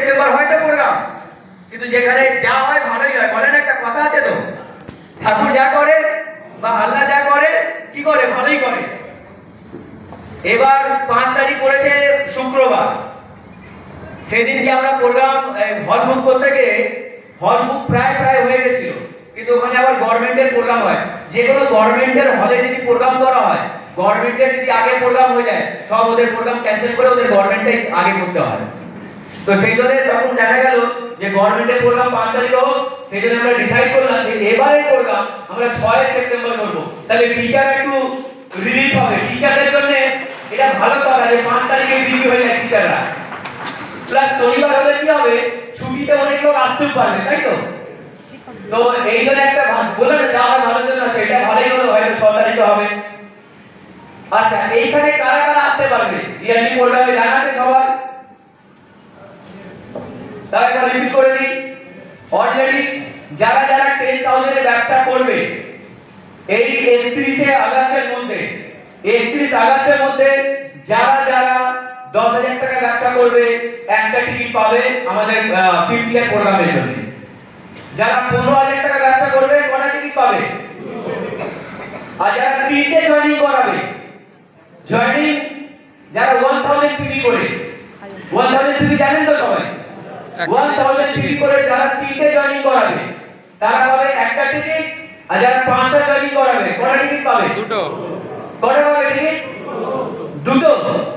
September হয়তো programme, কিন্তু যেখানে যা হয় ভালোই হয়। বলেন, একটা কথা আছে তো, ঠাকুর যা করে বা আল্লাহ যা করে কি করে, ভালোই করে। এবার 5 তারিখ পড়েছে শুক্রবার, সেদিনকে আমরা প্রোগ্রাম হল বুক করতে গিয়ে হল বুক প্রায় হয়ে গেছিল, কিন্তু ওখানে আবার গভর্নমেন্টের প্রোগ্রাম হয়। যে কোনো গভর্নমেন্টের হলে যদি প্রোগ্রাম করা হয়, গভর্নমেন্টের যদি আগে প্রোগ্রাম হয়ে যায়, সব ওদের প্রোগ্রাম ক্যান্সেল করে ওদের গভর্নমেন্টটাই আগে করতে হয়। তো সেই জন্য তখন দেখা গেল যে গভর্নমেন্টের প্রোগ্রাম 5 তারিখে হোক, সেই জন্য আমরা ডিসাইড করলাম যে এবারের প্রোগ্রাম আমরা 6 সেপ্টেম্বর করবো। তাহলে টিচার একটু রিলিফ হবে, টিচারদের জন্য এটা ভালো কথা যে 5 তারিখে বিজি হয়ে যায় টিচাররা। প্লাস শনিবার হলে কি হবে, ছুটিতে অনেক লোক আসতেও পারবে, তাই তো? তো এই জন্য একটা বলে না, যা হয় ভালোর জন্য আছে, এটা ভালোই হলো, হয়তো 6 তারিখে হবে। আচ্ছা, এইখানে কারা কারা আসতে পারবে ইয়ারলি প্রোগ্রামে, জানা আছে সবার? তাই একবার রিপিট করে দিই। অলরেডি যারা 10,000 এর ব্যবসা করবে এই 31 আগস্টের মধ্যে, 31 আগস্টের মধ্যে যারা 10,000 টাকা ব্যবসা করবে একটা টিকিট পাবে আমাদের 5th ইয়ার প্রোগ্রামের জন্য। যারা 15,000 টাকা ব্যবসা করবে কটা টিকিট পাবে? আর যারা 3টে জয়েনিং করাবে, জয়েনিং যারা 1000 পিপি করে, 1000 পিপি জানেন তো সবাই? 1000 পিপি করে যারা 3টে জয়েনিং করাবে তারা পাবে একটা টিকিট। আর যারা 5টা জয়েনিং করাবে কটা টিকিট পাবে? দুটো। কটা পাবে টিকিট? দুটো।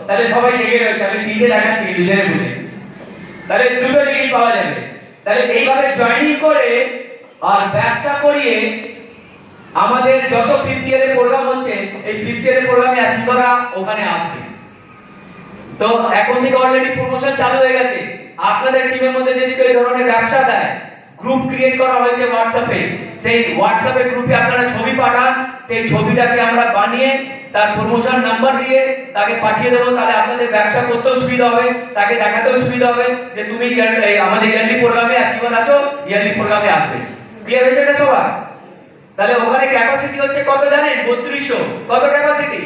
তাহলে সবাই জেগে রয়েছে, আমি 3টে দেখাচ্ছি দুজনে বুঝে। তাহলে দুটো টিকিট পাওয়া যাবে। তাহলে এইভাবে জয়েনিং করে আর ব্যবসা করিয়ে আমাদের যত 5th ইয়ারের প্রোগ্রাম হচ্ছে, এই 5th ইয়ারের প্রোগ্রামে অ্যাচিভাররা ওখানে আসবে। তো এখন থেকে অলরেডি প্রমোশন চালু হয়ে গেছে। আপনাদের টিমের মধ্যে যদি এই ধরনের ব্যবসা দেয়, গ্রুপ ক্রিয়েট করা হয়েছে হোয়াটসঅ্যাপে, সেই হোয়াটসঅ্যাপে গ্রুপে আপনারা ছবি পাঠান, সেই ছবিটাকে আমরা বানিয়ে তার প্রমোশন নাম্বার দিয়ে তাকে পাঠিয়ে দেবো। তাহলে আপনাদের ব্যবসা করতেও সুবিধা হবে, তাকে দেখাতেও সুবিধা হবে যে তুমি আমাদের ইয়ারলি প্রোগ্রামে অ্যাচিভার আছো, ইয়ারলি প্রোগ্রামে আসবে। ক্লিয়ার হয়েছে এটা সবার? তাহলে ওখানে ক্যাপাসিটি হচ্ছে কত জানেন? 3200। কত ক্যাপাসিটি?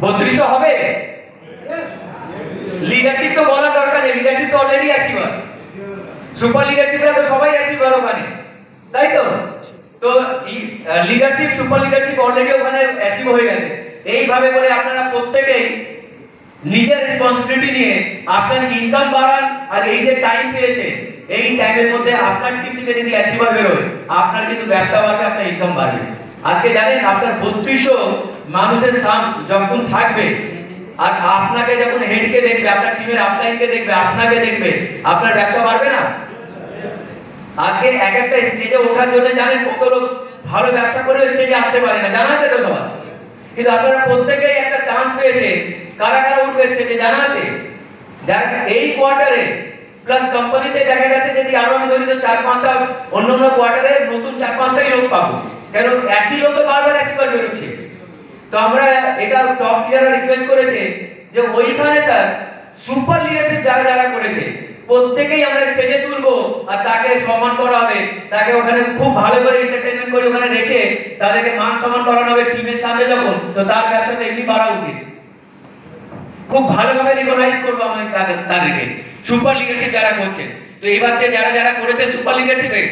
3200 হবে। লিডারশিপ তো বলা দরকার নেই, লিডারশিপ তো অলরেডি অ্যাচিভার। সুপার লিডারশিপরা তো সবাই অ্যাচিভার ওখানে, তাই তো? তো লিডারশিপ, সুপার লিডারশিপ অলরেডি ওখানে অ্যাচিভ হয়ে গেছে। এইভাবে করে আপনারা প্রত্যেকেই নিজের রেসপন্সিবিলিটি নিয়ে আপনার ইনকাম বাড়ান। আর এই যে টাইম পেয়েছে, এই টাইমের মধ্যে আপনার টিম থেকে যদি অ্যাচিভার বেরোয়, আপনার কিন্তু ব্যবসা বাড়বে, আপনার ইনকাম বাড়বে। আজকে জানেন আপনার 3200 মানুষের যখন থাকবে আর আপনাকে যখন হেডকে দেখবে, আপনার টিমের আপলাইনকে দেখবে, আপনাকে দেখবে, আপনার ব্যবসা বাড়বে না? আজকে এক একটা স্টেজে ওঠার জন্য জানেন কত লোক ভালো ব্যবসা করে স্টেজে আসতে পারে না, জানা আছে তো সবার? কিন্তু আপনারা প্রত্যেকেই একটা চান্স পেয়েছে। কারা কারা উঠবে স্টেজে জানা আছে? যারা এই কোয়ার্টারে প্লাস কোম্পানিতে দেখা গেছে যদি আরো আমি ধরি তো 4-5টা অন্য কোয়ার্টারে নতুন 4-5টাই লোক পাবো, কারণ একই লোক তো বারবার অ্যাচিভার বেরোচ্ছে। তো আমরা এটা টপ লিডাররা রিকোয়েস্ট করেছে যে ওইখানে স্যার সুপার লিডারশিপ যারা করেছে প্রত্যেকেই আমরা স্টেজে তুলবো আর তাকে সম্মান করা হবে, তাকে ওখানে খুব ভালো করে এন্টারটেইনমেন্ট করে ওখানে রেখে তাদেরকে মান সম্মান করানো হবে টিমের সামনে যখন, তো তার ব্যবসাটা এমনি বাড়া উচিত। খুব ভালোভাবে রিকগনাইজ করবো আমি তাদেরকে, সুপার লিডারশিপ যারা করছেন। তো এইবার যারা করেছেন সুপার লিডারশিপে,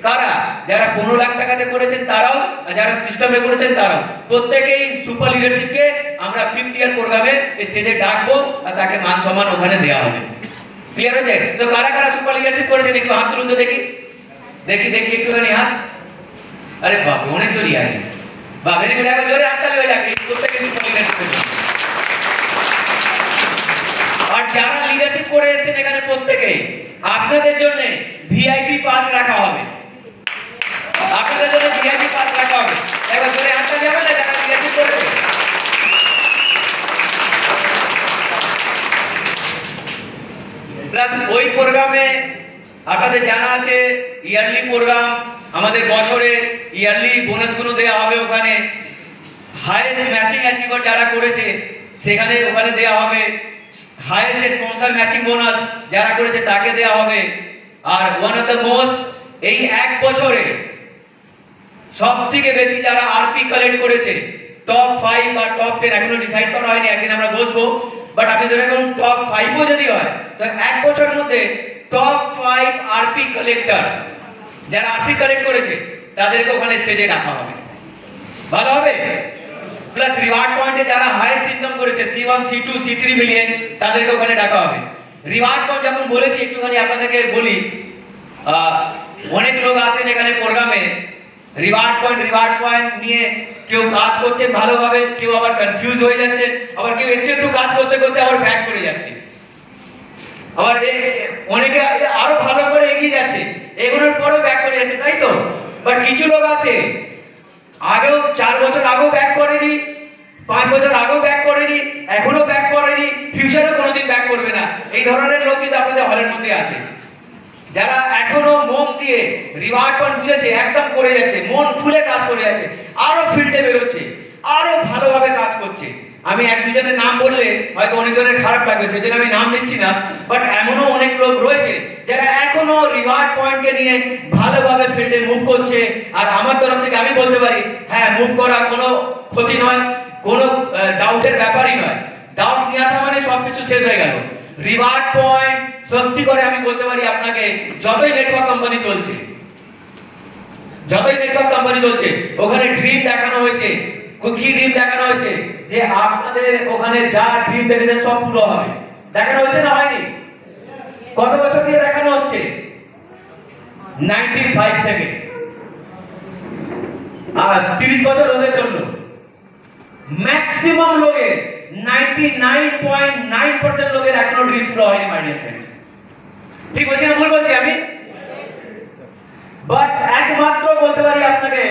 কারা যারা 15 লাখ টাকাতে করেছেন তারাও, আর যারা সিস্টেমে করেছেন তারাও, প্রত্যেকেই সুপার লিডারশিপকে আমরা 5th ইয়ার প্রোগ্রামে স্টেজে ডাকবো আর তাকে মান সম্মান ওখানে দেওয়া হবে। ক্লিয়ার হয়েছে তো? কারা কারা সুপার লিডারশিপ করেছেন একটু হাত তুলুন তো দেখি একটুখানি হাত। আরে বাপ, অনেক জোরই আছে। বা ভেরি গুড, একবার জোরে হাততালি হয়ে যাবে প্রত্যেকে সুপার লিডারশিপ করেছেন। আর যারা লিডারশিপ করে এসেছেন এখানে প্রত্যেকেই আপনাদের জন্য ভিআইপি পাস রাখা হবে, আপনাদের জন্য ভিআইপি পাস রাখা হবে। একবার জোরে হাততালি হবে না যারা লিডারশিপ করেছে? প্লাস ওই প্রোগ্রামে আপনাদের জানা আছে ইয়ারলি প্রোগ্রাম, আমাদের বছরে ইয়ারলি বোনাসগুলো দেওয়া হবে। ওখানে হাইয়েস্ট ম্যাচিং অ্যাচিভার যারা করেছে সেখানে ওখানে দেওয়া হবে। হাইয়েস্ট স্পন্সর ম্যাচিং বোনাস যারা করেছে তাকে দেওয়া হবে। আর ওয়ান অফ দ্য মোস্ট, এই এক বছরে সবথেকে বেশি যারা আরপি কালেক্ট করেছে, টপ 5 বা টপ 10 এখনো ডিসাইড করা হয়নি, একদিন আমরা বসবো, বাট আপনি ধরে রাখুন টপ 5ও যদি হয়, তো এক বছরের মধ্যে টপ 5 আরপি কালেক্টর, যারা আরপি কালেক্ট করেছে তাদেরকে ওখানে স্টেজে রাখা হবে। ভালো হবে? প্লাস রিওয়ার্ড পয়েন্টে যারা হাইয়েস্ট ইনকাম করেছে C1 C2 C3 মিলিয়ে তাদেরকে ওখানে ডাকা হবে। রিওয়ার্ড পয়েন্ট যখন বলেছি একটুখানি আপনাদেরকে বলি, অনেক লোক আছেন এখানে প্রোগ্রামে রিওয়ার্ড পয়েন্ট নিয়ে কেউ কাজ করছেন ভালোভাবে, কেউ আবার কনফিউজ হয়ে যাচ্ছে, আবার কেউ একটু একটু কাজ করতে করতে আবার ব্যাক করে যাচ্ছে, আবার অনেকে আরো ভালো করে এগিয়ে যাচ্ছে, এগুলোর পরেও ব্যাক করে যাচ্ছে, তাই তো? বাট কিছু লোক আছে আগেও 4 বছর আগেও ব্যাক করেনি, 5 বছর আগেও ব্যাক করেনি, এখনো ব্যাক করেনি, ফিউচারে কোনোদিন ব্যাক করবে না। এই ধরনের লোক কিন্তু আপনাদের হলের মধ্যে আছে, যারা এখনো মন দিয়ে রিওয়ার্ড পয়েন্ট বুঝেছে, একদম করে যাচ্ছে, মন খুলে কাজ করে যাচ্ছে, আরো ফিল্ডে বেরোচ্ছে, আরো ভালোভাবে কাজ করছে। আমি এক দুজনের নাম বললে হয়তো অনেকজনের খারাপ লাগবে, সেজন্য আমি নাম নিচ্ছি না, বাট এমনও অনেক লোক রয়েছে যারা এখনো রিওয়ার্ড পয়েন্টকে নিয়ে ভালোভাবে ফিল্ডে মুভ করছে। আর আমার তরফ থেকে আমি বলতে পারি, হ্যাঁ, মুভ করা কোনো ক্ষতি নয়, কোনো ডাউটের ব্যাপারই নয়। ডাউট নিয়ে আসা মানে সবকিছু শেষ হয়ে গেল। রিওয়ার্ড পয়েন্ট সত্যি করে আমি বলতে পারি আপনাকে, যতই নেটওয়ার্ক কোম্পানি চলছে ওখানে ড্রিম দেখানো হয়েছে। কি ড্রিম দেখানো হয়েছে? যে আপনাদের ওখানে যা ড্রিম দেখেছেন সব পুরো হবে, দেখানো হয়েছে না হয়নি? কত বছর দিয়ে দেখানো হচ্ছে? 95 থেকে, আর 30 বছর ওদের জন্য ম্যাক্সিমাম লোকের 99.9% লোকের এখনো ড্রিম পুরো হয়নি। মাই ডিয়ার ফ্রেন্ডস, ঠিক বলছি না ভুল বলছি আমি? বাট একমাত্র বলতে পারি আপনাকে,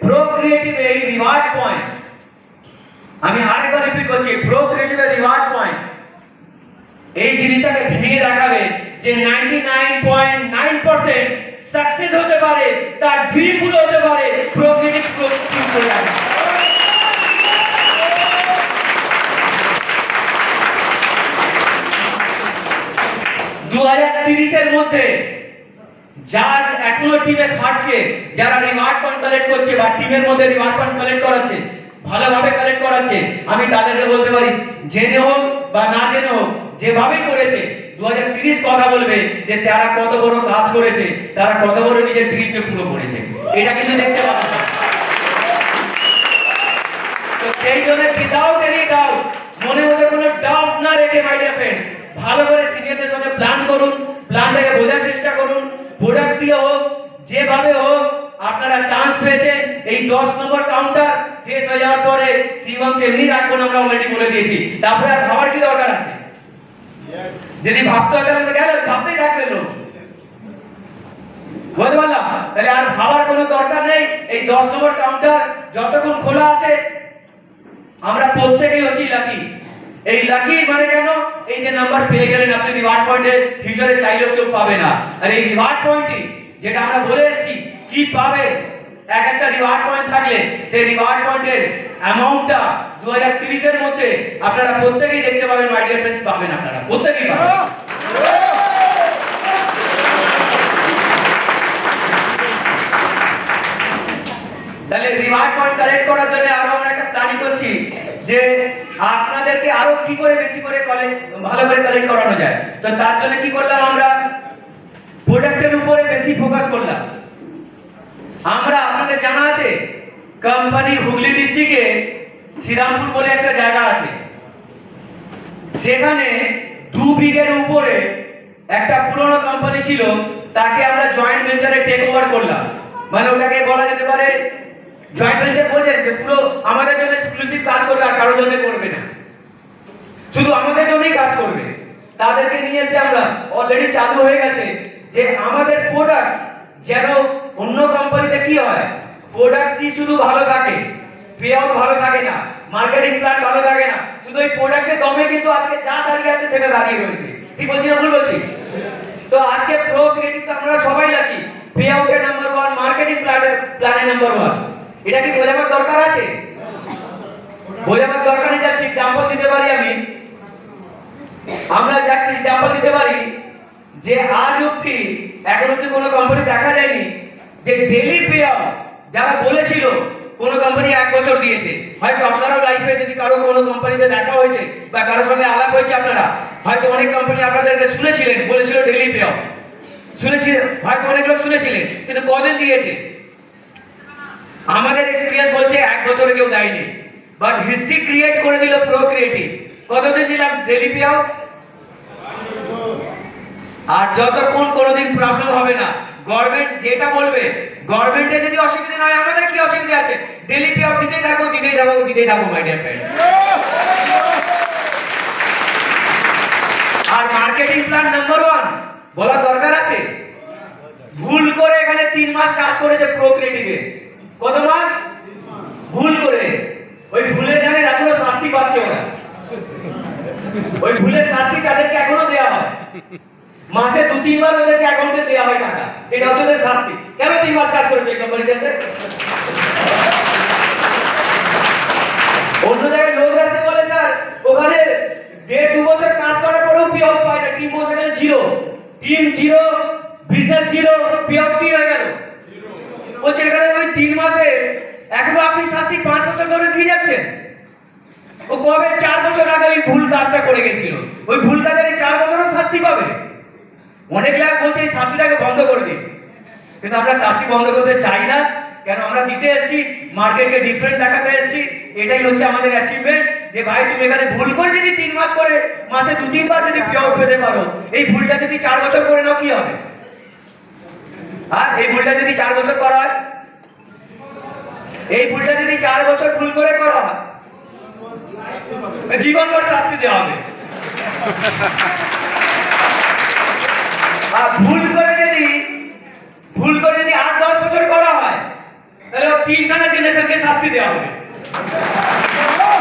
প্রোক্রিয়েটিভ এই রিওয়ার্ড পয়েন্ট, আমি আরেকবার রিপিট করছি, প্রোক্রিয়েটিভ এর রিওয়ার্ড পয়েন্ট এই জিনিসটাকে ভেঙে দেখাবে যে 99.9% সাকসেস হতে পারে, তার ড্রিম পুরো হতে পারে, প্রোক্রিয়েটিভ করে যাবে। 2030 এর মধ্যে যার এখনো টিমে খাটছে, যারা রিওয়ার্ড পয়েন্ট কালেক্ট করছে বা টিমের মধ্যে রিওয়ার্ড পয়েন্ট কালেক্ট করাচ্ছে, ভালোভাবে কালেক্ট করাচ্ছে, আমি তাদেরকে বলতে পারি, জেনে হোক বা না জেনে হোক, যেভাবেই করেছে 2030 কথা বলবে যে তারা কত বড় কাজ করেছে, তারা কত বড় নিজের ড্রিমকে পুরো করেছে। এটা কিন্তু দেখতে পাবেন। তো সেই জন্য উইদাউট এনি ডাউট, মনে মধ্যে কোনো ডাউট না রেখে মাই ডিয়ার ফ্রেন্ডস, ভালো করে সিনিয়রদের সঙ্গে প্ল্যান করুন, প্ল্যানটাকে বোঝার চেষ্টা করুন, প্রোডাক্ট দিয়ে হোক, যেভাবে হোক আপনারা চান্স পেয়েছেন। এই 10 নম্বর কাউন্টার শেষ হয়ে যাওয়ার পরে C1 কে এমনি রাখবো না, আমরা অলরেডি বলে দিয়েছি। তারপরে আর ভাবার কি দরকার আছে? যদি ভাবতে হয় তাহলে গেল, ভাবতেই থাকবে লোক, বুঝতে পারলাম? তাহলে আর ভাবার কোনো দরকার নেই। এই 10 নম্বর কাউন্টার যতক্ষণ খোলা আছে, আমরা প্রত্যেকেই হচ্ছি লাকি। এই লাকি মানে কেন? এই যে নাম্বার পেয়ে গেলেন আপনি, রিওয়ার্ড পয়েন্টে ফিউচারে চাইলেও কেউ পাবে না। আর এই রিওয়ার্ড পয়েন্টই যেটা আমরা বলে এসেছি, কি পাবে? এক একটা রিওয়ার্ড পয়েন্ট থাকলে সেই রিওয়ার্ড পয়েন্টের অ্যামাউন্টটা 2030 এর মধ্যে আপনারা প্রত্যেকেই দেখতে পাবেন। মাই ডিয়ার ফ্রেন্ডস, পাবেন, আপনারা প্রত্যেকেই পাবেন। তাহলে রিওয়ার্ড পয়েন্ট কালেক্ট করার জন্য আরো আমরা একটা প্ল্যানিং করছি যে আপনাদেরকে আরো কি করে বেশি করে ভালো করে কালেক্ট করানো যায়। তো তার জন্য কি করলাম, আমরা প্রোডাক্টের উপরে বেশি ফোকাস করলাম। আমরা, আপনাদের জানা আছে, কোম্পানি হুগলি ডিস্ট্রিক্টে শ্রীরামপুর বলে একটা জায়গা আছে, সেখানে 2 বিঘের উপরে একটা পুরনো কোম্পানি ছিল, তাকে আমরা জয়েন্ট ভেঞ্চারে টেক ওভার করলাম। মানে ওটাকে বলা যেতে পারে জয়েন্ট ভেঞ্চার, বোঝেন, যে পুরো আমাদের জন্য এক্সক্লুসিভ কাজ করবে, আর কারোর জন্য করবে না, শুধু আমাদের জন্যই কাজ করবে। তাদেরকে নিয়ে এসে আমরা অলরেডি চালু হয়ে গেছে যে আমাদের প্রোডাক্ট যেন অন্য কোম্পানিতে কি হয়, প্রোডাক্ট কি শুধু ভালো থাকে, পে আউট ভালো থাকে না, মার্কেটিং প্ল্যান ভালো থাকে না, শুধু এই প্রোডাক্টের দমে কিন্তু আজকে যা দাঁড়িয়ে আছে সেটা দাঁড়িয়ে রয়েছে। ঠিক বলছি না ভুল বলছি? তো আজকে প্রো ক্রিয়েটিভ তো আমরা সবাই লাকি, পে আউটের নাম্বার 1, মার্কেটিং প্ল্যানের নাম্বার 1। এটা কি বোঝাবার দরকার আছে? বোঝাবার দরকার নেই। জাস্ট এক্সাম্পল দিতে পারি আমরা জাস্ট এক্সাম্পল দিতে পারি যে আজ অবধি এখন অবধি কোনো কোম্পানি দেখা যায়নি যে ডেইলি পে আউট যারা বলেছিল কোনো কোম্পানি 1 বছর দিয়েছে, হয়তো আপনারাও লাইফে যদি কারো কোনো কোম্পানিতে দেখা হয়েছে বা কারোর সঙ্গে আলাপ হয়েছে, আপনারা হয়তো অনেক কোম্পানি আপনাদেরকে শুনেছিলেন, বলেছিল ডেইলি পে আউট, শুনেছিলেন, হয়তো অনেক লোক শুনেছিলেন, কিন্তু কদিন দিয়েছে? আমাদের এক্সপেরিয়েন্স বলছে 1 বছরে কেউ দেয়নি, বাট হিস্ট্রি ক্রিয়েট করে দিল প্রোক্রিয়েটিভ। কতদিন দিলাম ডেইলি পে আউট? আর যতক্ষণ কোনোদিন প্রবলেম হবে না, গভর্নমেন্ট যেটা বলবে, গভর্নমেন্টে যদি অসুবিধা না হয়, আমাদের কি অসুবিধা আছে? ডেইলি পে আউট দিতেই থাকো, দিতেই থাকো, দিতেই থাকো মাই ডিয়ার ফ্রেন্ডস। আর মার্কেটিং প্ল্যান নাম্বার 1 বলা দরকার আছে। ভুল করে এখানে 3 মাস কাজ করেছে প্রোক্রিয়েটিভে। কত মাস? ভুল করে। ওই ভুলে জানেন এখনো শাস্তি পাচ্ছে ওরা। ওই ভুলের শাস্তি তাদেরকে এখনো দেওয়া হয়, মাসে 2-3 বার ওদেরকে অ্যাকাউন্টে দেওয়া হয় টাকা। এটা হচ্ছে ওদের শাস্তি। কেন 3 মাস কাজ করেছে এই কোম্পানিতে এসে? অন্য জায়গায় লোক আসে বলে স্যার ওখানে 1.5-2 বছর কাজ করার পরেও পে আউট পায় না, টিম বসে গেলে zero, team zero, business zero, pay out কি হয়ে গেল? বলছে এখানে ওই 3 মাসে এখনো আপনি শাস্তি 5 বছর ধরে দিয়ে যাচ্ছেন। ও কবে 4 বছর আগে ওই ভুল কাজটা করে গেছিল, ওই ভুল কাজের 4 বছরও শাস্তি পাবে। অনেক লোক বলছে এই শাস্তিটাকে বন্ধ করে দিন, কিন্তু আমরা শাস্তি বন্ধ করতে চাই না। কেন? আমরা দিতে এসেছি, মার্কেটকে ডিফারেন্ট দেখাতে এসেছি। এটাই হচ্ছে আমাদের অ্যাচিভমেন্ট, যে ভাই তুমি এখানে ভুল করে যদি 3 মাস করে মাসে 2-3 বার যদি পে আউট পেতে পারো, এই ভুলটা যদি 4 বছর করে নাও কি হবে? আর এই ভুলটা যদি 4 বছর করা হয়, এই ভুলটা যদি 4 বছর ভুল করে করা হয়, জীবনভর শাস্তি দেওয়া হবে। আর ভুল করে যদি 8-10 বছর করা হয়, তাহলে 3খানা জেনারেশনকে শাস্তি দেওয়া হবে।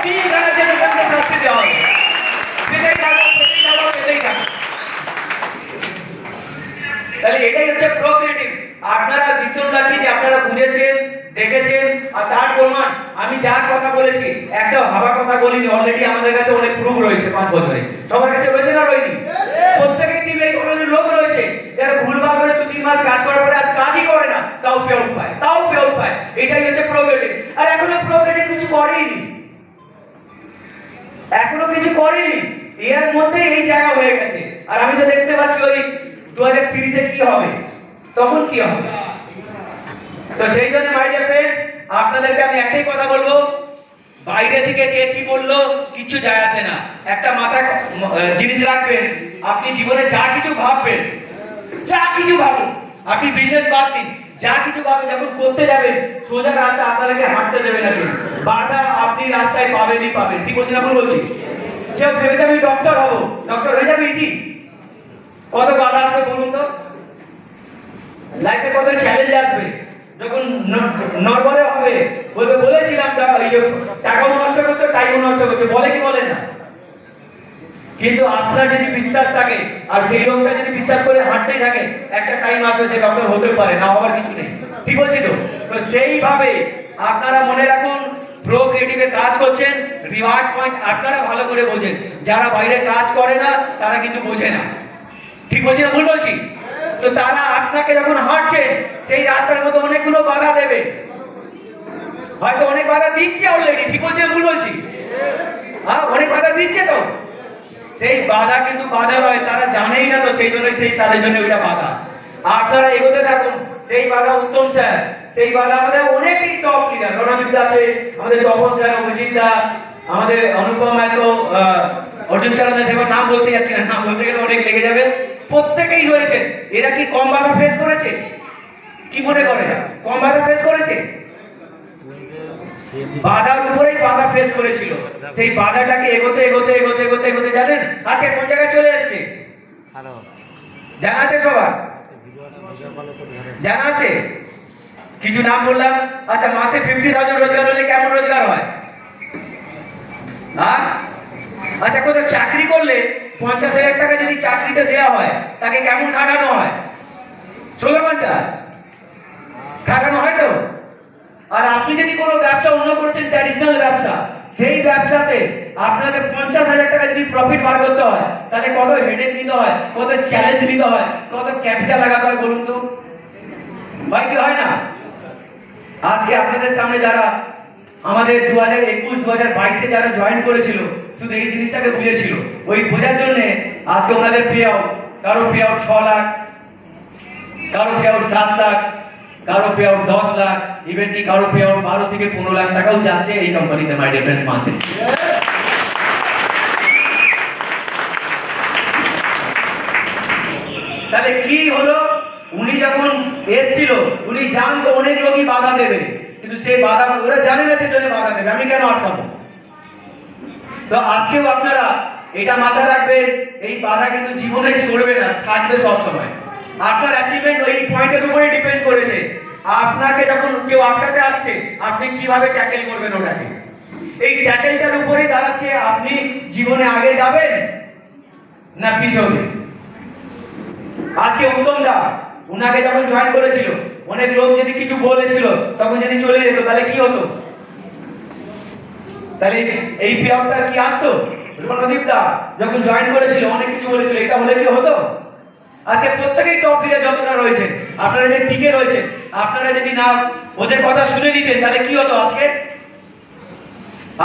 3খানা জেনারেশনকে শাস্তি দেওয়া হবে। পেতেই থাকো, পেতেই থাকো, পেতেই থাকো। তাহলে এটাই হচ্ছে প্রোক্রিয়েটিভ। আপনারা ভীষণ লাকি যে আপনারা বুঝেছেন, দেখেছেন। আর তার প্রমাণ আমি যা কথা বলেছি, একটা হাবা কথা বলিনি। অলরেডি আমাদের কাছে অনেক প্রুফ রয়েছে 5 বছরে। সবার কাছে রয়েছে না রয়নি? প্রত্যেকের টিমে এই ধরনের লোক রয়েছে যারা ভুলভাল করে 2-3 মাস কাজ করার পরে আর কাজই করে না, তাও পে আউট পায়, তাও পে আউট পায়। এটাই হচ্ছে প্রোক্রিয়েটিভ। আর এখনো প্রোক্রিয়েটিভ কিছু করেনি, এখনো কিছু করেনি। এর মধ্যে এই জায়গা হয়ে গেছে। আর আমি তো দেখতে পাচ্ছি ওই 2030-এ কি হবে, তখন কি হবে। তো সেই জন্য মাই ডিয়ার ফ্রেন্ডস, আপনাদেরকে আমি একটাই কথা বলবো, বাইরে থেকে কে কি বললো কিছু যায় আসে না। একটা মাথায় জিনিস রাখবেন, আপনি জীবনে যা কিছু ভাববেন, যা কিছু ভাবুন, আপনি বিজনেস বাদ দিন, যা কিছু ভাবেন, যখন করতে যাবেন সোজা রাস্তা আপনাদেরকে হাঁটতে দেবে না, কেউ বাধা আপনি রাস্তায় পাবেনই পাবেন। ঠিক বলছি না ভুল বলছি? কেউ ভেবেছে আমি ডক্টর হবো, ডক্টর হয়ে যাবে ইজি? কত বাধা আসবে বলুন তো? লাইফে কত চ্যালেঞ্জ আসবে। যখন নরবরে হবে বলবে বলেছিলাম টাকাও নষ্ট করতে, টাইমও নষ্ট করতে, বলে কি বলে না? কিন্তু আপনার যদি বিশ্বাস থাকে আর সেই লোকটা যদি বিশ্বাস করে হাঁটতেই থাকে, একটা টাইম আসবে সে ডক্টর হতে পারে, না হওয়ার কিছু নেই। ঠিক বলছি তো? তো সেইভাবে আপনারা মনে রাখুন, প্রোক্রিয়েটিভে কাজ করছেন, রিওয়ার্ড পয়েন্ট আপনারা ভালো করে বোঝেন। যারা বাইরে কাজ করে না তারা কিন্তু বোঝে না। ঠিক বলছি না ভুল বলছি? তো তারা আপনাকে যখন হাঁটছে, সেই রাস্তার মধ্যে অনেকগুলো বাধা দেবে, হয়তো অনেক বাধা দিচ্ছে অলরেডি। ঠিক বলছি না ভুল বলছি? হ্যাঁ, অনেক বাধা দিচ্ছে। তো সেই বাধা কিন্তু বাধা নয়, তারা জানেই না, তো সেই জন্য তাদের জন্য ওইটা বাধা। আপনারা এগোতে থাকুন। সেই বাধা উত্তম স্যার, সেই বাধা আমাদের অনেকেই টপ লিডার, রণজিৎ আছে, আমাদের তপন স্যার, অভিজিৎ দা, আমাদের অনুপম মাইতো, অর্জুন চারণ দাস, এবার নাম বলতে যাচ্ছি না, নাম বলতে গেলে অনেক লেগে যাবে। প্রত্যেকেই রয়েছে। এরা কি কম বাধা ফেস করেছে? কি মনে করে কম বাধা ফেস করেছে? বাধার উপরেই বাধা ফেস করেছিল। সেই বাধাটাকে এগোতে এগোতে এগোতে এগোতে এগোতে জানেন আজকে কোন জায়গায় চলে এসেছে? জানা আছে সবার? জানা আছে? কিছু নাম বললাম। আচ্ছা, মাসে 50,000 রোজগার হলে কেমন রোজগার হয়? হ্যাঁ, আচ্ছা, কোথাও চাকরি করলে 50,000 টাকা যদি চাকরিতে দেওয়া হয়, তাকে কেমন খাটানো হয়? 16 ঘন্টা খাটানো হয় তো। আর আপনি যদি কোনো ব্যবসা অন্য করছেন, ট্র্যাডিশনাল ব্যবসা, সেই ব্যবসাতে আপনাকে 50,000 টাকা যদি প্রফিট বার করতে হয়, তাহলে কত হেডেক নিতে হয়, কত চ্যালেঞ্জ নিতে হয়, কত ক্যাপিটাল লাগাতে হয় বলুন তো? হয় কি হয় না? আজকে আপনাদের সামনে যারা আমাদের 2021-2022 যারা জয়েন করেছিল শুধু এই জিনিসটাকে বুঝেছিল, ওই বোঝার জন্য আজকে ওনাদের পে আউট, কারো পে আউট 6 লাখ, কারো পে আউট 7 লাখ, কারো পে আউট 10 লাখ, ইভেন কি কারো পে আউট 12 থেকে 15 লাখ টাকাও যাচ্ছে এই কোম্পানিতে মাই ডিয়ার ফ্রেন্ডস মাসে। তাহলে কি হলো, উনি যখন এসেছিল উনি জানতো অনেক লোকই বাধা দেবে, কিন্তু সেই বাধা ওরা জানে না, সেজন্য বাধা দেবে, আমি কেন আটকাবো? তো আজকেও আপনারা এটা মাথায় রাখবেন, এই বাধা কিন্তু জীবনে সরবে না, থাকবে সব সময়। আপনার অ্যাচিভমেন্ট ওই পয়েন্টের উপরে ডিপেন্ড করেছে। আপনাকে যখন কেউ আটকাতে আসছে আপনি কিভাবে ট্যাকেল করবেন ওটাকে, এই ট্যাকেলটার উপরেই দাঁড়াচ্ছে আপনি জীবনে আগে যাবেন না পিছনে। আজকে উত্তম দা উনাকে যখন জয়েন করেছিল অনেক লোক যদি কিছু বলেছিল তখন যদি চলে যেত তাহলে কি হতো? তাহলে এই পে আউটটা কি আসতো? রণদীপ দা যখন জয়েন করেছিল অনেক কিছু বলেছিল, এটা হলে কি হতো? আজকে প্রত্যেকেই টপ লিডার যতটা রয়েছে আপনারা যে টিকে রয়েছে, আপনারা যদি না ওদের কথা শুনে নিতেন তাহলে কি হতো? আজকে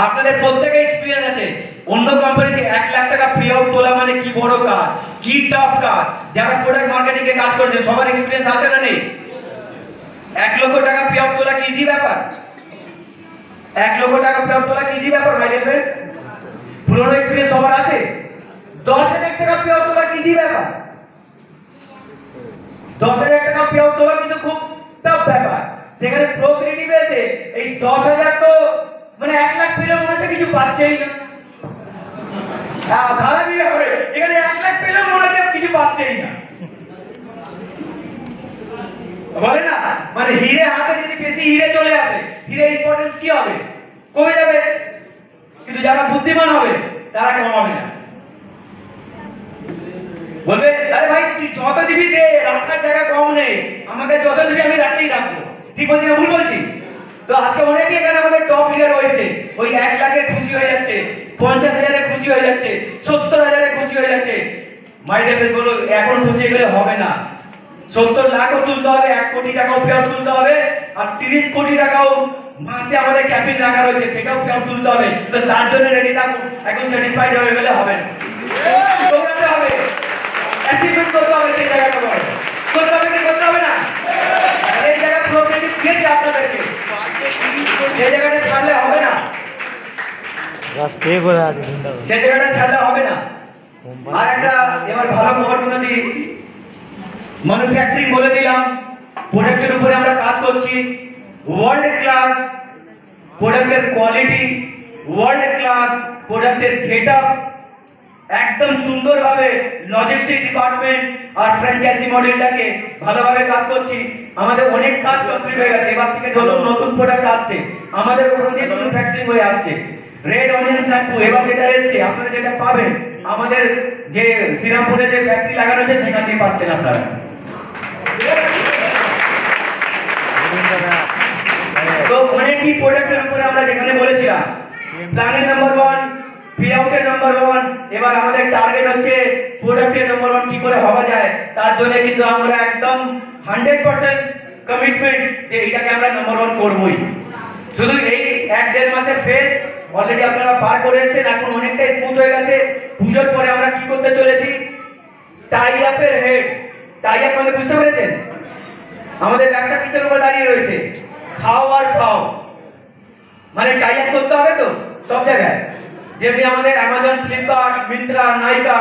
আপনাদের প্রত্যেকের এক্সপেরিয়েন্স আছে, অন্য কোম্পানিতে 1 লাখ টাকা পে আউট তোলা মানে কি বড় কাজ, কি টাফ কাজ। যারা প্রোডাক্ট মার্কেটিং এ কাজ করছেন সবার এক্সপেরিয়েন্স আছে না নেই? 1 লক্ষ টাকা পে আউট তোলা কি ইজি ব্যাপার? 1 লক্ষ টাকা পে আউট তোলা কি ইজি ব্যাপার মাই ডিয়ার ফ্রেন্ডস? পুরনো এক্সপেরিয়েন্স সবার আছে? 10,000 টাকা পে আউট তোলা কি ইজি ব্যাপার? 10,000 টাকা পে আউট তোলা কিন্তু খুব টাফ ব্যাপার। সেখানে প্রোক্রিয়েটিভ এসে এই 10,000 তো মানে 1 লাখ পেলে মনে হচ্ছে কিছু পাচ্ছেই না, খারাপই হবে। এখানে 1 লাখ পেলে মনে হচ্ছে কিছু পাচ্ছেই না, বলে না মানে হিরে হাতে যদি বেশি হিরে চলে আসে হিরের ইম্পর্টেন্স কি হবে? কমে যাবে। কিন্তু যারা বুদ্ধিমান হবে তারা কমাবে না, বলবে আরে ভাই তুই যত দিবি দে, রাখার জায়গা কম নেই, আমাকে যত দিবি আমি রাখতেই রাখবো। ঠিক বলছি না ভুল বলছি? তো আজকে অনেকে এখানে আমাদের টপ লিডার রয়েছে, ওই 1 লাখে খুশি হয়ে যাচ্ছে, 50,000-এ খুশি হয়ে যাচ্ছে, 70,000-এ খুশি হয়ে যাচ্ছে। মাই ডিয়ার ফ্রেন্ডস বলো এখন খুশি হলে হবে না, 70 লাখও তুলতে হবে, 1 কোটি টাকাও পে আউট তুলতে হবে, আর 30 কোটি টাকাও মাসে আমাদের ক্যাপিটাল রাখা রয়েছে সেটাও পে আউট তুলতে হবে। তো তার জন্য রেডি থাকুন, এখন স্যাটিসফাইড হয়ে গেলে হবে না, দৌড়াতে হবে, অ্যাচিভমেন্ট করতে হবে, সেই জায়গাটা বড় করতে হবে কি করতে হবে না? সেই জায়গা প্রোগ্রেটিভ দিয়েছে আপনাদেরকে, সেই জায়গাটা ছাড়লে হবে না, সেই জায়গাটা ছাড়লে হবে না। আর একটা এবার ভালো খবর গুলো দিই, ম্যানুফ্যাকচারিং বলে দিলাম, প্রোডাক্টের উপরে আমরা কাজ করছি, ওয়ার্ল্ড ক্লাস প্রোডাক্টের কোয়ালিটি, ওয়ার্ল্ড ক্লাস প্রোডাক্টের গেটআপ, একদম সুন্দরভাবে লজিস্টিক ডিপার্টমেন্ট আর ফ্র্যাঞ্চাইজি মডেলটাকে ভালোভাবে কাজ করছি। আমাদের অনেক কাজ কমপ্লিট হয়ে গেছে, এবার থেকে যত নতুন প্রোডাক্ট আসছে আমাদের ওখান দিয়ে ম্যানুফ্যাকচারিং হয়ে আসছে। রেড অনিয়ন শ্যাম্পু এবার যেটা এসছে আপনারা যেটা পাবেন আমাদের যে শ্রীরামপুরে যে ফ্যাক্টরি লাগানো আছে সেখান দিয়ে পাচ্ছেন আপনারা। তো অনেকই প্রোডাক্টের উপরে আমরা যেখানে বলেছিলাম প্ল্যানের নাম্বার 1, পে আউটের নাম্বার 1, এবার আমাদের টার্গেট হচ্ছে প্রোডাক্টের নাম্বার 1 কি করে হওয়া যায়। তার জন্য কিন্তু আমরা একদম 100% কমিটমেন্ট যে এটাকে আমরা নাম্বার 1 করবই। শুধু এই 1-1.5 মাসের ফেজ অলরেডি আপনারা পার করে এসেছেন, এখন অনেকটা স্মুথ হয়ে গেছে। পুজোর পরে আমরা কি করতে চলেছি, টাই আপের হেড। টাই আপ মানে বুঝতে পেরেছেন? আমাদের ব্যবসা কিসের উপর দাঁড়িয়ে রয়েছে? খাও আর খাও, মানে টাই আপ করতে হবে তো সব জায়গায়। যেমনি আমাদের Amazon, Flipkart, Myntra, Nykaa,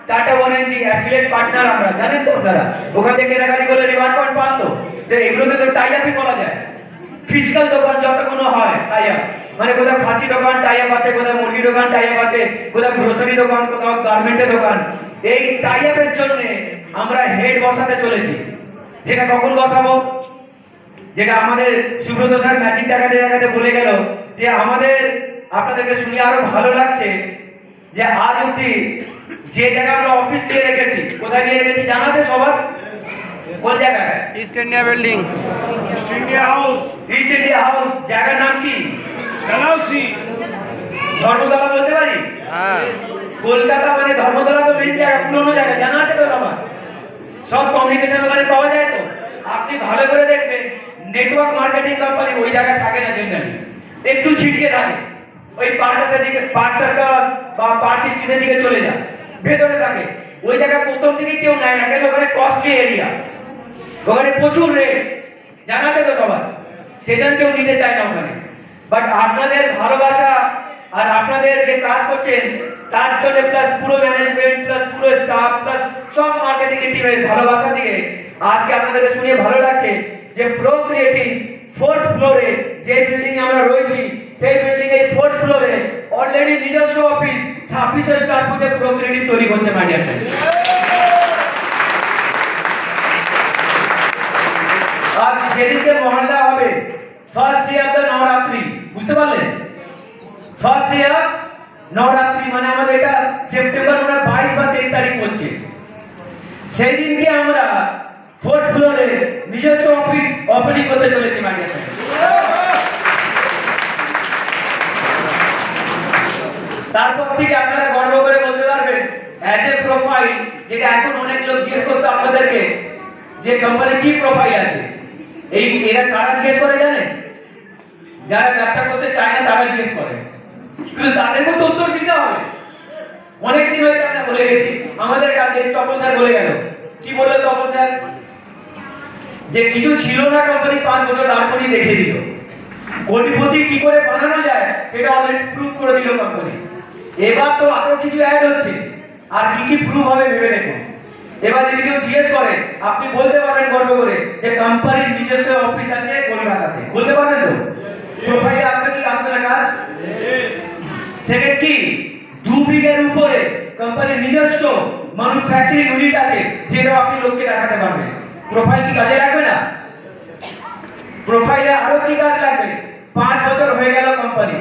Tata one MG affiliate partner আমরা, জানেন তো আপনারা, ওখান থেকে কেনাকাটি করলে রিওয়ার্ড পয়েন্ট পান তো এগুলোকে তো টাই আপই বলা যায়। ফিজিক্যাল দোকান যতগুলো হয় টাই আপ, মানে কোথাও খাসি দোকান টাই আপ আছে, কোথাও মুরগি দোকান টাই আপ আছে, কোথাও গ্রোসারি দোকান, কোথাও গার্মেন্টের দোকান। এই টাই আপের জন্য আমরা হেড বসাতে চলেছি। যেটা কখন বসাবো, যেটা আমাদের সুব্রত স্যার ম্যাজিক দেখাতে দেখাতে বলে গেল যে আমাদের আপনাদেরকে শুনে আরো ভালো লাগছে যে আজ অব্দি যে জায়গায় আমরা অফিস দিয়ে রেখেছি, কোথায় দিয়ে রেখেছি জানা আছে সবার? কোন জায়গায়? East India building, east India house. East India house জায়গার নাম কি? ডালহৌসি। ধর্মতলা বলতে পারি? হ্যাঁ। কলকাতা মানে ধর্মতলা তো মেইন জায়গা, পুরনো জায়গা, জানা আছে তো সবার? সব কমিউনিকেশন ওখানে পাওয়া যায় তো। আপনি ভালো করে দেখবেন নেটওয়ার্ক মার্কেটিং কোম্পানি ওই জায়গায় থাকে না জেনারেলি, একটু ছিটকে থাকে, ওই পার্কাসের দিকে, পার্ক সার্কাস বা পার্ক স্ট্রিটের দিকে চলে যায়, ভেতরে থাকে। ওই জায়গায় প্রথম থেকেই কেউ নেয় না, কেন ওখানে কস্টলি এরিয়া, ওখানে প্রচুর রেট, জানা আছে তো সবার, সেজন্য কেউ নিতে চায় না ওখানে। বাট আপনাদের ভালোবাসা আর আপনাদের যে কাজ করছেন তার জন্য প্লাস পুরো ম্যানেজমেন্ট প্লাস পুরো স্টাফ প্লাস সব মার্কেটিং টিমের ভালোবাসা দিয়ে আজকে আপনাদেরকে শুনে ভালো লাগছে যে প্রো ক্রিয়েটিভ 4th ফ্লোরে যে বিল্ডিং এ আমরা রয়েছি সেই বিল্ডিং এর 4th ফ্লোরে অলরেডি নিজস্ব অফিস 2600 স্কয়ার ফুটে প্রো ক্রিয়েটিভ তৈরি করছে মাই ডিয়ার ফ্রেন্ডস। আর যেদিনকে মহল্লা হবে first day of the Navratri, বুঝতে পারলেন? ফার্স্ট ডে অফ নবরাত্রি মানে আমাদের এটা সেপ্টেম্বর 22 বা 23 তারিখ হচ্ছে, সেই দিনকে আমরা 4th ফ্লোরে নিজস্ব অফিস ওপেনিং করতে চলেছি মাই ডিয়ার ফ্রেন্ডস। তারপর থেকে আপনারা গর্ব করে বলতে পারবেন অ্যাজ এ প্রোফাইল, যেটা এখন অনেক লোক জিজ্ঞেস করতে আপনাদেরকে যে কোম্পানি কি প্রোফাইল আছে, এই এরা কারা জিজ্ঞেস করে জানেন? যারা ব্যবসা করতে চায় না তারা জিজ্ঞেস করে, কিন্তু তাদেরকে তো উত্তর দিতে হবে। অনেকদিন হয়েছে আমরা বলে গেছি, আমাদের কাছে তপন স্যার বলে গেল, কি বললো তপন স্যার? যে কিছু ছিল না কোম্পানি 5 বছর তারপরই দেখিয়ে দিল, কোটিপতি কি করে বানানো যায় সেটা অলরেডি প্রুভ করে দিল কোম্পানি। এবার তো আরো কিছু অ্যাড হচ্ছে, আর কি কি প্রুভ হবে ভেবে দেখুন। এবার যদি কেউ জিজ্ঞেস করে আপনি বলতে পারবেন গর্ব করে যে কোম্পানির নিজস্ব অফিস আছে কলকাতাতে, বলতে পারবেন তো? প্রোফাইলে আসবে কি আসবে না কাজ? সেকেন্ড কি 2 বিঘের উপরে কোম্পানির নিজস্ব ম্যানুফ্যাকচারিং ইউনিট আছে, সেটাও আপনি লোককে দেখাতে পারবেন। প্রোফাইল কি কাজে লাগবে না? প্রোফাইলে আরো কি কাজ লাগবে? 5 বছর হয়ে গেল কোম্পানি,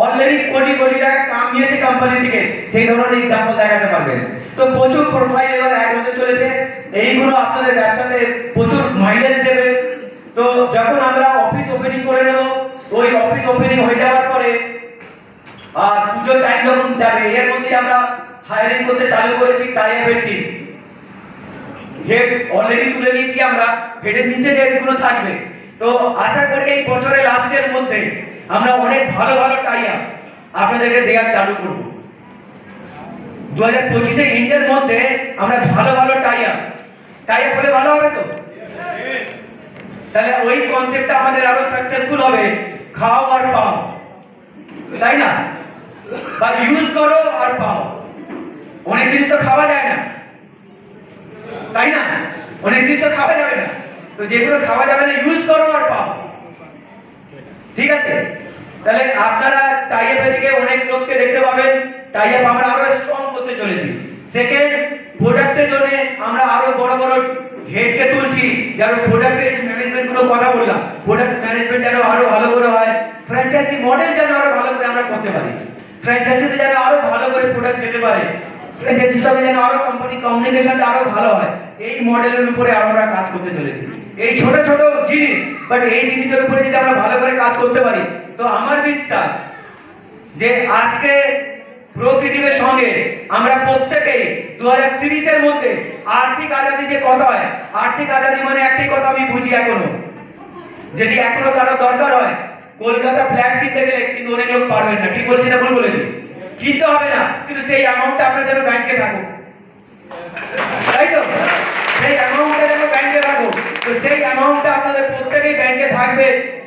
অলরেডি কোটি কোটি টাকা কামিয়েছে কোম্পানি থেকে, সেই ধরনের एग्जांपल দেখাতে পারবেন। তো প্রচুর প্রোফাইল এবার অ্যাড হতে চলেছে, এইগুলো আপনাদের ব্যবসাতে প্রচুর মাইলেজ দেবে। তো যখন আমরা অফিস ওপেনিং করে নেব, ওই অফিস ওপেনিং হয়ে যাওয়ার পরে আর পুজোর টাইম যখন যাবে, এর মধ্যে আমরা হায়ারিং করতে চালু করেছি টাইপের টিম। হেড অলরেডি তুলে নিয়েছি আমরা, হেডের নিচে যে হেডগুলো থাকবে। তো আশা করি এই বছরের লাস্টের মধ্যে আমরা অনেক ভালো ভালো টাইপ আপনাদেরকে দেওয়া চালু করব। 2025 এ ইন্ডিয়ার মধ্যে আমরা ভালো ভালো টাইপ হলে ভালো হবে তো? তাহলে ওই কনসেপ্টটা আমাদের আরো সাকসেসফুল হবে, খাও আর পাও, তাই না? বা ইউজ করো আর পাও। অনেক জিনিস তো খাওয়া যায় না, তাই না? অনেক জিনিস তো খাওয়া যাবে না, তো যেগুলো খাওয়া যাবে না ইউজ করো আর পাও, ঠিক আছে? তাহলে আপনারা টাইপের দিকে অনেক লোককে দেখতে পাবেন, টাইপ আমরা আরো স্ট্রং করতে চলেছি। সেকেন্ড, প্রোডাক্টের জন্য আমরা আরো বড় বড় হেডকে তুলছি, যারা প্রোডাক্টের ম্যানেজমেন্ট গুলো কথা বললাম, প্রোডাক্ট ম্যানেজমেন্ট যেন আরো ভালো করে হয়, ফ্র্যাঞ্চাইজি মডেল যেন আরো ভালো করে আমরা করতে পারি, ফ্র্যাঞ্চাইজিতে যেন আরো ভালো করে প্রোডাক্ট যেতে পারে, ফ্র্যাঞ্চাইজি সঙ্গে যেন আরো কোম্পানি কমিউনিকেশনটা আরো ভালো হয়, এই মডেলের উপরে আমরা কাজ করতে চলেছি। এই ছোট ছোট জিনিস, বাট এই জিনিসের উপরে যদি আমরা ভালো করে কাজ করতে পারি, তো আমার বিশ্বাস যে আজকে প্রকৃতির সঙ্গে আমরা প্রত্যেকেই 2030 এর মধ্যে আর্থিক আজাদি যে কথা হয়, আর্থিক আজাদি মানে একটাই কথা আমি বুঝি এখনো, যদি এখনো কারো দরকার হয় কলকাতা ফ্ল্যাট কিনতে গেলে কিন্তু অনেক লোক পারবেন না, ঠিক বলছি না ভুল বলেছি? কিনতে হবে না, কিন্তু সেই অ্যামাউন্টটা আপনার যেন ব্যাংকে থাকুক, তাই তো? সেই অ্যামাউন্টটা যেন ব্যাংকে থাকুক, তো সেই অ্যামাউন্টটা আপনাদের প্রত্যেকেই ব্যাংকে থাকবে,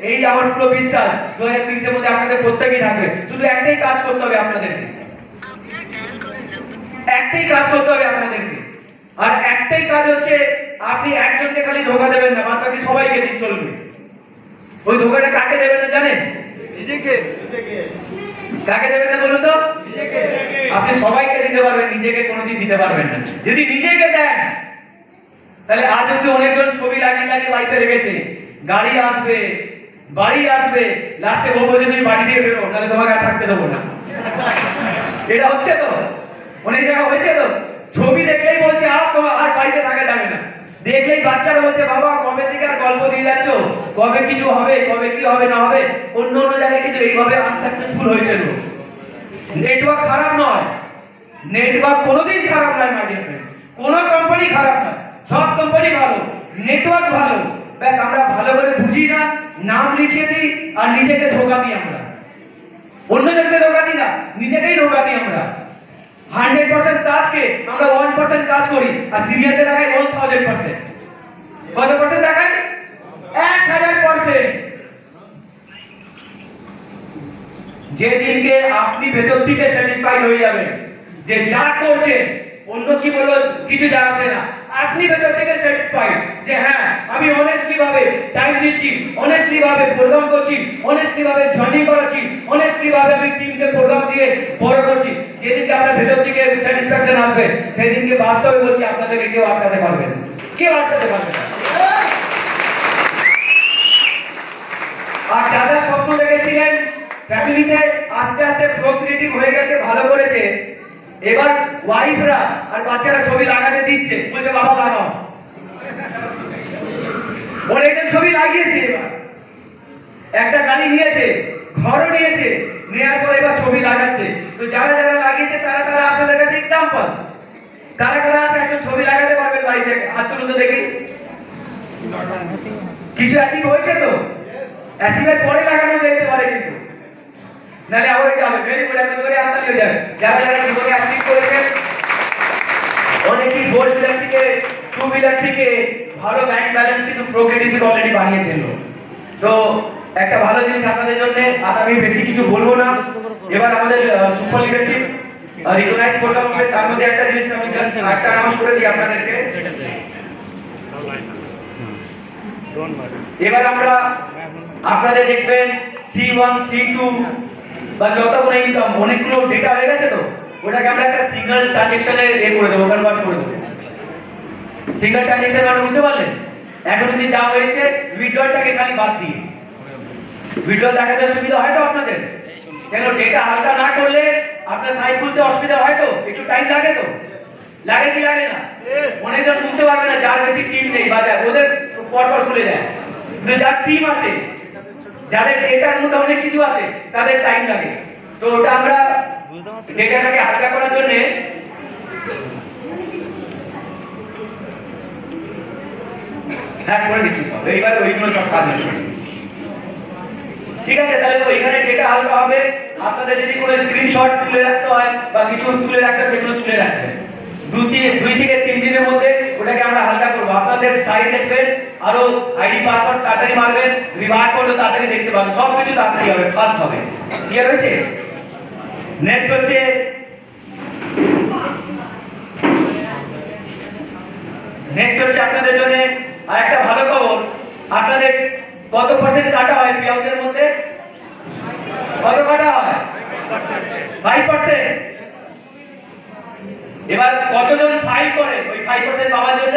এই আমার পুরো বিশ্বাস 2030 এর মধ্যে আপনাদের প্রত্যেকেই থাকবে। শুধু একটাই কাজ করতে হবে আপনাদেরকে, একটাই কাজ করতে হবে আপনাদেরকে, আর একটাই কাজ হচ্ছে আপনি একজনকে খালি ধোঁকা দেবেন না, বাদ বাকি সবাইকে দিন চলবে। ওই ধোঁকাটা কাকে দেবেন না জানেন? নিজেকে। কাকে দেবেন না বলুন তো? নিজেকে। আপনি সবাইকে দিতে পারবেন, নিজেকে কোনোদিন দিতে পারবেন না। যদি নিজেকে দেন তাহলে আজ অব্দি অনেকজন ছবি লাগিয়ে লাগিয়ে বাড়িতে রেখেছে, গাড়ি আসবে, বাড়ি আসবে, লাস্টে বলবো যে তুমি বাড়ি দিয়ে বেরো, তাহলে তোমাকে আর থাকতে দেবো না। এটা হচ্ছে তো, অনেক জায়গায় হয়েছে তো, ছবি দেখলেই বলছে আর বাড়িতে থাকা যাবে না, দেখলেই বাচ্চারা বলছে বাবা কবে থেকে আর গল্প দিয়ে যাচ্ছ, কবে কিছু হবে, কবে কি হবে না হবে। অন্য অন্য জায়গায় কিন্তু এইভাবে আনসাকসেসফুল হয়েছে। নেটওয়ার্ক খারাপ নয়, নেটওয়ার্ক কোনোদিন খারাপ নয় মাই ডিয়ার ফ্রেন্ড, কোনো কোম্পানি খারাপ নয়, সব কোম্পানি ভালো, নেটওয়ার্ক ভালো, ব্যাস আমরা ভালো করে বুঝি না, নাম লিখিয়ে দিই আর নিজেকে ধোকা দিই আমরা। অন্যজনকে ধোকা দিই না, নিজেকেই ধোকা দিই আমরা। 100% কাজকে আমরা 1% কাজ করি আর সিনিয়রকে দেখাই 1000%। কত পার্সেন্ট দেখাই? 1000%। যেদিনকে আপনি ভেতর থেকে স্যাটিসফাইড হয়ে যাবেন যে যা করছেন অন্য কি বললো কিছু যায় আসে না, আপনি ভেতর থেকে স্যাটিসফাইড যে হ্যাঁ আমি অনেস্টলি ভাবে টাইম দিচ্ছি, অনেস্টলি ভাবে প্রোগ্রাম করছি, অনেস্টলি ভাবে জয়েনিং করাচ্ছি, অনেস্টলি ভাবে আমি টিমকে প্রোগ্রাম দিয়ে বড় করছি, যেদিনকে আপনার ভেতর থেকে স্যাটিসফ্যাকশন আসবে সেদিনকে বাস্তবে বলছি আপনাদেরকে কেউ আটকাতে পারবে না, কেউ আটকাতে পারবে না। আর যারা স্বপ্ন দেখেছিলেন ফ্যামিলিতে আস্তে আস্তে প্রোক্রিয়েটিভ হয়ে গেছে, ভালো করেছে, এবার ওয়াইফরা আর বাচ্চারা ছবি লাগাতে দিচ্ছে, বলছে বাবা লাগাও, অনেকজন ছবি লাগিয়েছে, এবার একটা গাড়ি নিয়েছে, ঘরও নিয়েছে, নেওয়ার পরে এবার ছবি লাগাচ্ছে। তো যারা যারা লাগিয়েছে তারা তারা আপনাদের কাছে এক্সাম্পল, কারা কারা আছে একজন ছবি লাগাতে পারবেন বাড়িতে, হাত তুলুন তো দেখি। কিছু অ্যাচিভ হয়েছে তো? অ্যাচিভের পরে লাগানো যেতে পারে কিন্তু, নালে আবার এটা হবে। ভেরি গুড, একদম করে আপনারা হয়ে যাবে। যারা যারা জীবনে অ্যাচিভ করেছেন, অনেকেই 4 হুইলার থেকে 2 হুইলার থেকে ভালো ব্যাংক ব্যালেন্স কিন্তু প্রোক্রিয়েটিভ অলরেডি বানিয়েছেন। তো একটা ভালো জিনিস আপনাদের জন্য, আর আমি বেশি কিছু বলবো না। এবার আমাদের সুপার লিডারশিপ রিকগনাইজ প্রোগ্রাম হবে, তার মধ্যে একটা জিনিস আমি জাস্ট একটা অ্যানাউন্স করে দিই আপনাদেরকে। এবার আমরা আপনাদের দেখবেন C1 C2 বা যতগুলো ইনকাম অনেকগুলো ডেটা হয়ে গেছে, তো ওটাকে আমরা একটা সিঙ্গেল ট্রানজাকশনে করে দেবো, কনভার্ট করে দেবো। সিঙ্গেল ট্রানজাকশন মানে বুঝতে পারলেন? এখন যদি যা হয়েছে উইথড্রলটাকে খালি বাদ দিয়ে, উইথড্রল দেখাতে সুবিধা হয় তো আপনাদের? কেন ডেটা হালকা না করলে আপনার সাইট খুলতে অসুবিধা হয় তো, একটু টাইম লাগে তো, লাগে কি লাগে না? অনেকজন বুঝতে পারবে না, যার বেশি টিম নেই বাজার, ওদের পরপর খুলে যায়। কিন্তু যার টিম আছে, যাদের ডেটার মধ্যে অনেক কিছু আছে, তাদের টাইম লাগে। তো ওটা আমরা ডেটাটাকে হালকা করার জন্য হ্যাঁ করে দিচ্ছি সব, এইবার ওইগুলো সব কাজ হবে। ঠিক আছে, তাহলে ওইখানে ডেটা হালকা হবে। আপনাদের যদি কোনো স্ক্রিনশট তুলে রাখতে হয় বা কিছু তুলে রাখতে হয়, সেগুলো তুলে রাখবেন। 2 থেকে 3 দিনের মধ্যে ওটাকে আমরা হালকা করবো। আপনাদের সাইট দেখবেন, আরো আইডি পাসওয়ার্ড তাড়াতাড়ি মারবেন, রিভার কোডও তাড়াতাড়ি দেখতে পাবেন, সব কিছু তাড়াতাড়ি হবে, ফাস্ট হবে। ক্লিয়ার হয়েছে? নেক্সট হচ্ছে আপনাদের জন্য আর একটা ভালো খবর। আপনাদের কত পার্সেন্ট কাটা হয় পে আউটের মধ্যে? কত কাটা হয়? 5%। এবার কতজন ফাইল করে ওই 5% পাওয়ার জন্য?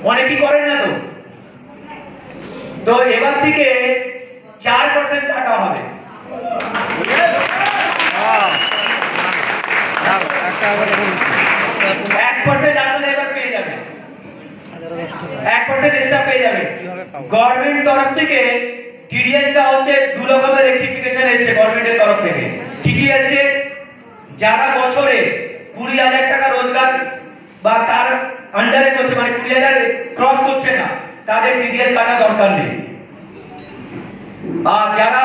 অনেকেই করেন না তো। তো এবার থেকে 4% কাটা হবে। 1% আপনারা এবার পেয়ে যাবেন, 1% এক্সট্রা পেয়ে যাবেন। গভর্নমেন্ট তরফ থেকে টিডিএস টা হচ্ছে 2 রকমের রেক্টিফিকেশন এসেছে গভর্নমেন্টের তরফ থেকে। কি কি এসেছে? যারা বছরে 20,000 টাকা রোজগার বা তার আন্ডারে করছে, মানে 20,000 ক্রস করছে না, তাদের টিডিএস কাটা দরকার নেই। আর যারা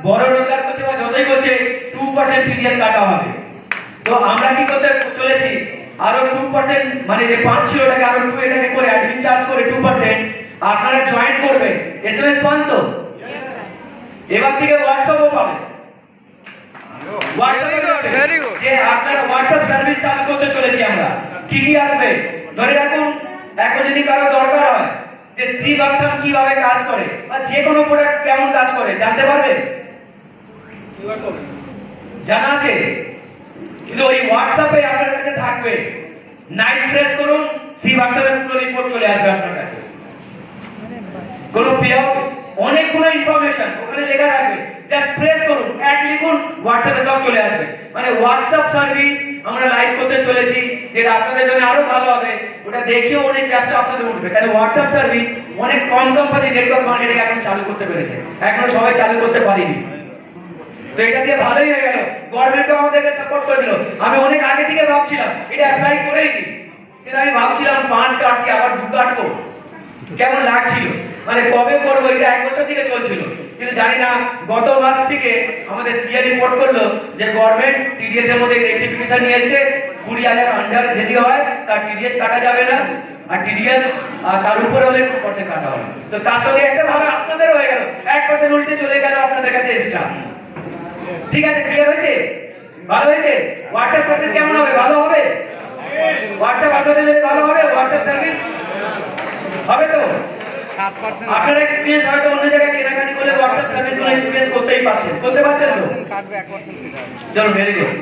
বড় রোজগার করছে বা যতই করছে 2% টিডিএস কাটা হবে। তো আমরা কি করতে চলেছি, আরো 2%, মানে যে 5 ছিল ওটাকে আরো 2 এটাকে করে অ্যাডমিন চার্জ করে 2% আপনারা জয়েন করবেন। এসএমএস পান তো? এবার থেকে হোয়াটসঅ্যাপও পাবেন। Very good. যে আপনারা হোয়াটসঅ্যাপ সার্ভিস চালু করতে চলেছি আমরা। কি কি আসবে ধরে রাখুন। এখন যদি কারো দরকার হয় যে সি বাকথাম কিভাবে কাজ করে বা যে কোনো প্রোডাক্ট কেমন কাজ করে জানতে পারবে, জানা আছে? কিন্তু ওই হোয়াটসঅ্যাপে আপনার কাছে থাকবে, নাইট প্রেস করুন, সি বাকথামের পুরো রিপোর্ট চলে আসবে আপনার কাছে। কোনো পেআউট, অনেকগুলো ইনফরমেশন ওখানে লেখা থাকবে, জাস্ট প্রেস করুন, অ্যাড লিখুন, হোয়াটসঅ্যাপে সব চলে আসবে। মানে হোয়াটসঅ্যাপ সার্ভিস আমরা লাইভ করতে চলেছি, যেটা আপনাদের জন্য আরো ভালো হবে। ওটা দেখিও অনেক ব্যবসা আপনাদের উঠবে, কারণ হোয়াটসঅ্যাপ সার্ভিস অনেক কম কোম্পানি নেটওয়ার্ক মার্কেটিং এখন চালু করতে পেরেছে, এখনো সবাই চালু করতে পারেনি। তো এটা দিয়ে ভালোই হয়ে গেল, গভর্নমেন্টও আমাদেরকে সাপোর্ট করে দিল। আমি অনেক আগে থেকে ভাবছিলাম এটা অ্যাপ্লাই করেই দিই, কিন্তু আমি ভাবছিলাম 5 কাটছি আবার 2 কাটবো, কেমন লাগছিল। মানে কবে করবো, এটা 1 বছর থেকে চলছিল, কিন্তু জানি না গত মাস থেকে আমাদের সিএ রিপোর্ট করলো যে গভর্নমেন্ট টিডিএস এর মধ্যে রেক্টিফিকেশন নিয়ে এসেছে, 20,000 আন্ডার যদি হয় তার টিডিএস কাটা যাবে না, আর টিডিএস তার উপরে হলে 2% কাটা হবে। তো তার সঙ্গে একটা ভাবে আপনাদের হয়ে গেল 1% উল্টে চলে গেল আপনাদের কাছে এক্সট্রা। ঠিক আছে, ক্লিয়ার হয়েছে? ভালো হয়েছে? হোয়াটসঅ্যাপ সার্ভিস কেমন হবে? ভালো হবে? হোয়াটসঅ্যাপ আপনাদের জন্য ভালো হবে? হোয়াটসঅ্যাপ সার্ভিস হবে তো? 7% আপনার এক্সপেরিয়েন্স হয়তো অন্য জায়গায় কেনাকাটি করলে হোয়াটসঅ্যাপ সার্ভিস গুলো এক্সপেরিয়েন্স করতে পারছেন তো? কাটবে 1% থেকে। চলো, ভেরি গুড।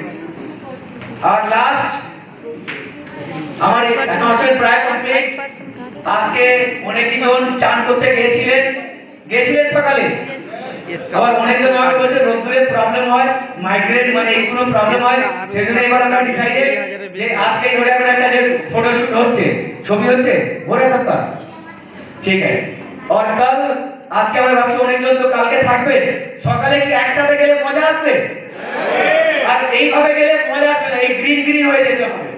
আর লাস্ট আমার অ্যানাউন্সমেন্ট প্রায় কমপ্লিট। আজকে অনেকজন চান করতে গিয়েছিলেন সকালে, আবার অনেকজন আমাকে বলছে রোদ্দুরের প্রবলেম হয়, মাইগ্রেন মানে এইগুলো প্রবলেম হয়, সেজন্য এবার আমরা ডিসাইডেড যে আজকে ধরে আমরা একটা যে ফটোশুট হচ্ছে, ছবি হচ্ছে ভোরে সপ্তাহ, ঠিক আছে। আর কাল আজকে আমরা ভাবছি অনেকজন তো কালকে থাকবে, সকালে কি একসাথে গেলে মজা আসবে? আর এইভাবে গেলে মজা আসবে না, এই গ্রিন গ্রিন হয়ে যেতে হবে।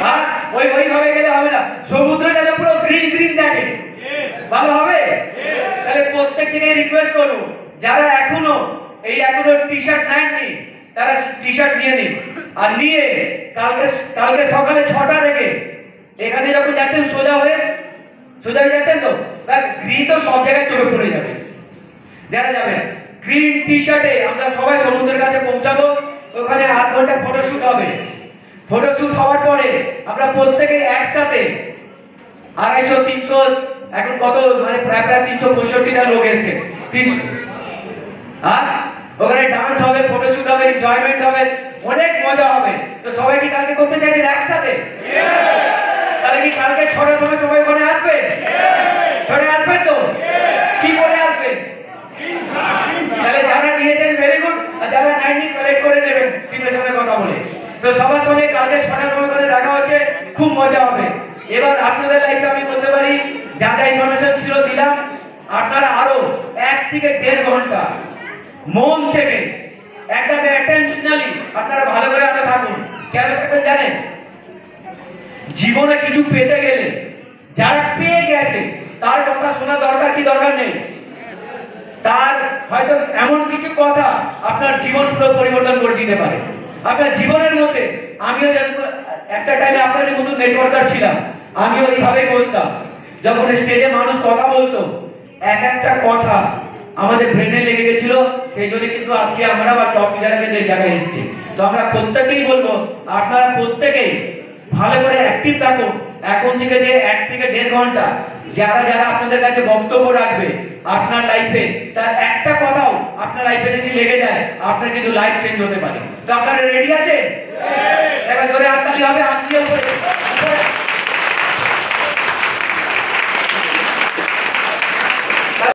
হ্যাঁ, ওইভাবে গেলে হবে না, সমুদ্র যেন পুরো গ্রিন গ্রিন দেখে, ভালো হবে? তাহলে প্রত্যেক দিকে রিকোয়েস্ট করব, যারা এখনো টি-শার্ট নেননি তারা টি-শার্ট নিয়ে নিন, আর নিয়ে কালকে সকালে 6টা থেকে এখানে যখন যাচ্ছেন সোজা হয়ে যাচ্ছেন তো ব্যাস, গ্রিন তো সব জায়গায় চোখে পড়ে যাবে। যারা যাবেন গ্রিন টি-শার্টে আমরা সবাই সমুদ্রের কাছে পৌঁছাবো, ওখানে আধ ঘন্টা ফটোশুট হবে। ফটোশুট হওয়ার পরে আমরা প্রত্যেকে একসাথে 250-300, এখন কত মানে প্রায় 365টা লোক এসেছে, হ্যাঁ, ওখানে ডান্স হবে, ফটোশুট হবে, এনজয়মেন্ট হবে, অনেক মজা হবে। তো সবাই কি কালকে করতে চাইছেন একসাথে? তাহলে কি কালকে 6টার সময় সবাই ওখানে আসবেন? চলে আসবেন তো? কি করে আসবেন? তাহলে যারা নিয়েছেন ভেরি গুড, আর যারা নাইনি কালেক্ট করে নেবেন টিমের সঙ্গে কথা বলে। তো সবার সঙ্গে কালকে 6টার সময় করে দেখা হচ্ছে, খুব মজা হবে। এবার আপনাদের লাইফে আমি বলতে পারি যা যা ইনফরমেশন ছিল দিলাম, আপনারা আরো 1 থেকে 1.5 ঘন্টা মন থেকে একদম অ্যাটেনশনালি আপনারা ভালো করে আগে থাকুন। কেন থাকবেন জানেন? জীবনে কিছু পেতে গেলে যারা পেয়ে গেছে তার কথা শোনা দরকার কি দরকার নেই? তার হয়তো এমন কিছু কথা আপনার জীবন পুরো পরিবর্তন করে দিতে পারে। আপনার জীবনের মধ্যে আমিও একটা টাইমে আপনাদের মতো নেটওয়ার্কার ছিলাম, আমিও এইভাবেই বসতাম, যখন স্টেজে মানুষ কথা বলতো একটা কথা আমাদের ব্রেনে লেগে গেছিল, সেই জন্য কিন্তু আজকে আমরা বা টপ লিডারকে যে জায়গায় এসেছি। তো আমরা প্রত্যেকেই বলবো আপনারা প্রত্যেকেই ভালো করে অ্যাক্টিভ থাকুন। এখন থেকে যে 1 থেকে 1.5 ঘন্টা যারা আপনাদের কাছে বক্তব্য রাখবে আপনার লাইফে, তার একটা কথাও আপনার লাইফে যদি লেগে যায় আপনার কিন্তু লাইফ চেঞ্জ হতে পারে। তো আপনারা রেডি আছেন? এবার জোরে হাততালি হবে, হাত দিয়ে উপরে।